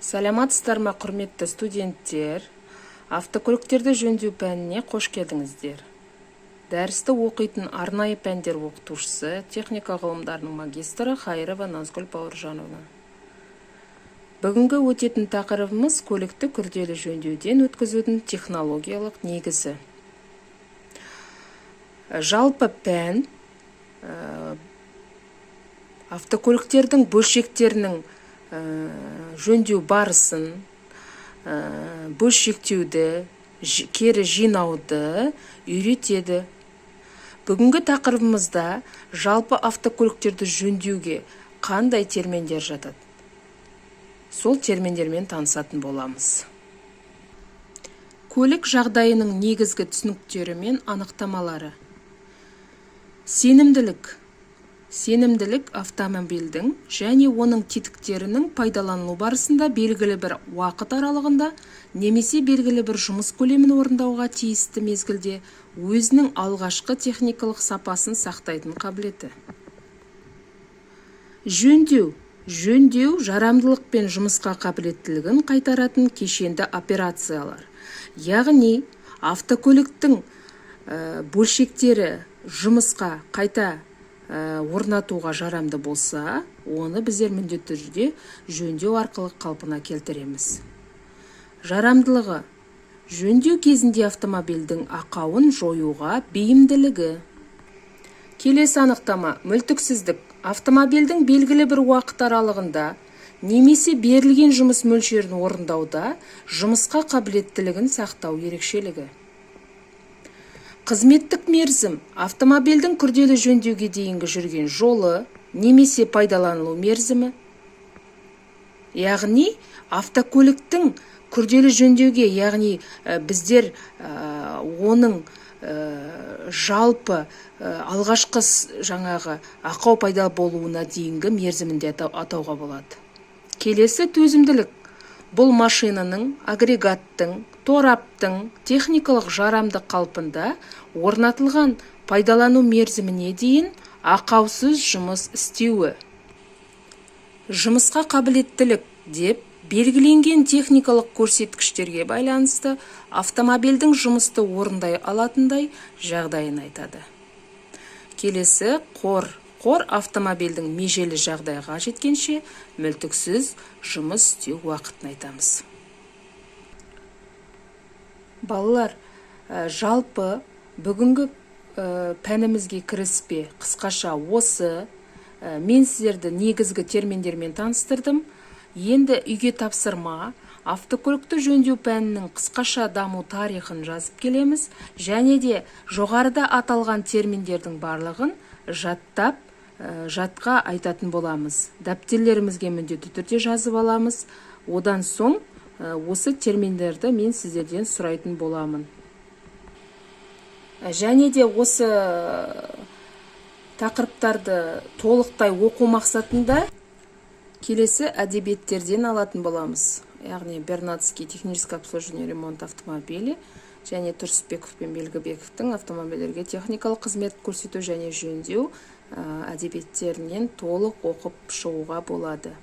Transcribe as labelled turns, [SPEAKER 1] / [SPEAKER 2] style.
[SPEAKER 1] Саламатсыздар ма, құрметті студенттер? Автокөліктерді жөндеу пәніне қош келдіңіздер. Дәрісті оқитын арнайы пәндер оқытушысы, техника ғылымдарының магистрі Хайырова Назгүл Бауыржановна. Бүгінгі өтетін тақырыбымыз көлікті күрделі жөндеуден өткізудің технологиялық негізі. Жалпы пән автокөліктердің бөлшектерінің жөндеу барысын, бөлшектеуді, кері жинауды үйретеді. Бүгінгі тақырыбымызда жалпы автокөліктерді жөндеуге қандай терминдер жатады? Сол терминдермен танысатын боламыз. Көлік жағдайының негізгі түсініктері мен анықтамалары. Сенімділік. Сенімділік автомобильдің және оның тетіктерінің пайдаланылу барысында белгілі бір уақыт аралығында немесе белгілі бір жұмыс көлемін орындауға тиісті мезгілде өзінің алғашқы техникалық сапасын сақтайтын қабілеті. Жөндеу жарамдылық пен жұмысқа қабілеттілігін қайтаратын кешенді операциялар. Яғни автокөліктің бөлшектері жұмысқа қайта орнатуға жарамды болса, оны біздер міндетті түрде жөндеу арқылы қалпына келтіреміз. Жарамдылығы. Жөндеу кезінде автомобильдің ақауын жоюға бейімділігі. Келесі анықтама. Мүлтіксіздік. Автомобильдің белгілі бір уақыт аралығында немесе берілген жұмыс мөлшерін орындауда жұмысқа қабілеттілігін сақтау ерекшелігі. Қызметтік мерзім. Автомобильдің күрделі жөндеуге дейінгі жүрген жолы немесе пайдаланылу мерзімі. Яғни автокөліктің күрделі жөндеуге, яғни біздер оның жалпы алғашқы жаңағы ақау пайда болуына дейінгі мерзімінде атауға болады. Келесі төзімділік. Бұл машинаның, агрегаттың, тораптың техникалық жарамды қалпында орнатылған пайдалану мерзіміне дейін ақаусыз жұмыс істеуі. Жұмысқа қабілеттілік деп белгіленген техникалық көрсеткіштерге байланысты автомобильдің жұмысты орындай алатындай жағдайын айтады. Келесі қор автомобильдің межелі жағдайға жеткенше мүлтіксіз жұмыс істеу уақытын айтамыз. Балалар, жалпы бүгінгі пәнімізге кіріспе қысқаша осы, мен сіздерді негізгі терминдермен таныстырдым. Енді үйге тапсырма, автокөлікті жөндеу пәнінің қысқаша даму тарихын жазып келеміз, және де жоғарыда аталған терминдердің барлығын жатқа айтатын боламыз. Дәптерлерімізге міндетті түрде жазып аламыз. Одан соң осы терминдерді мен сіздерден сұрайтын боламын. Және де осы тақырыптарды толықтай оқу мақсатында келесі әдебиеттерден алатын боламыз. Яғни Бернацкий техническое обслуживание ремонт автомобилі және Тұрсынбеков пен Белгібековтің автомобильдерге техникалық қызмет көрсету және жөндеу әдебиеттерінен толық оқып шығуға болады.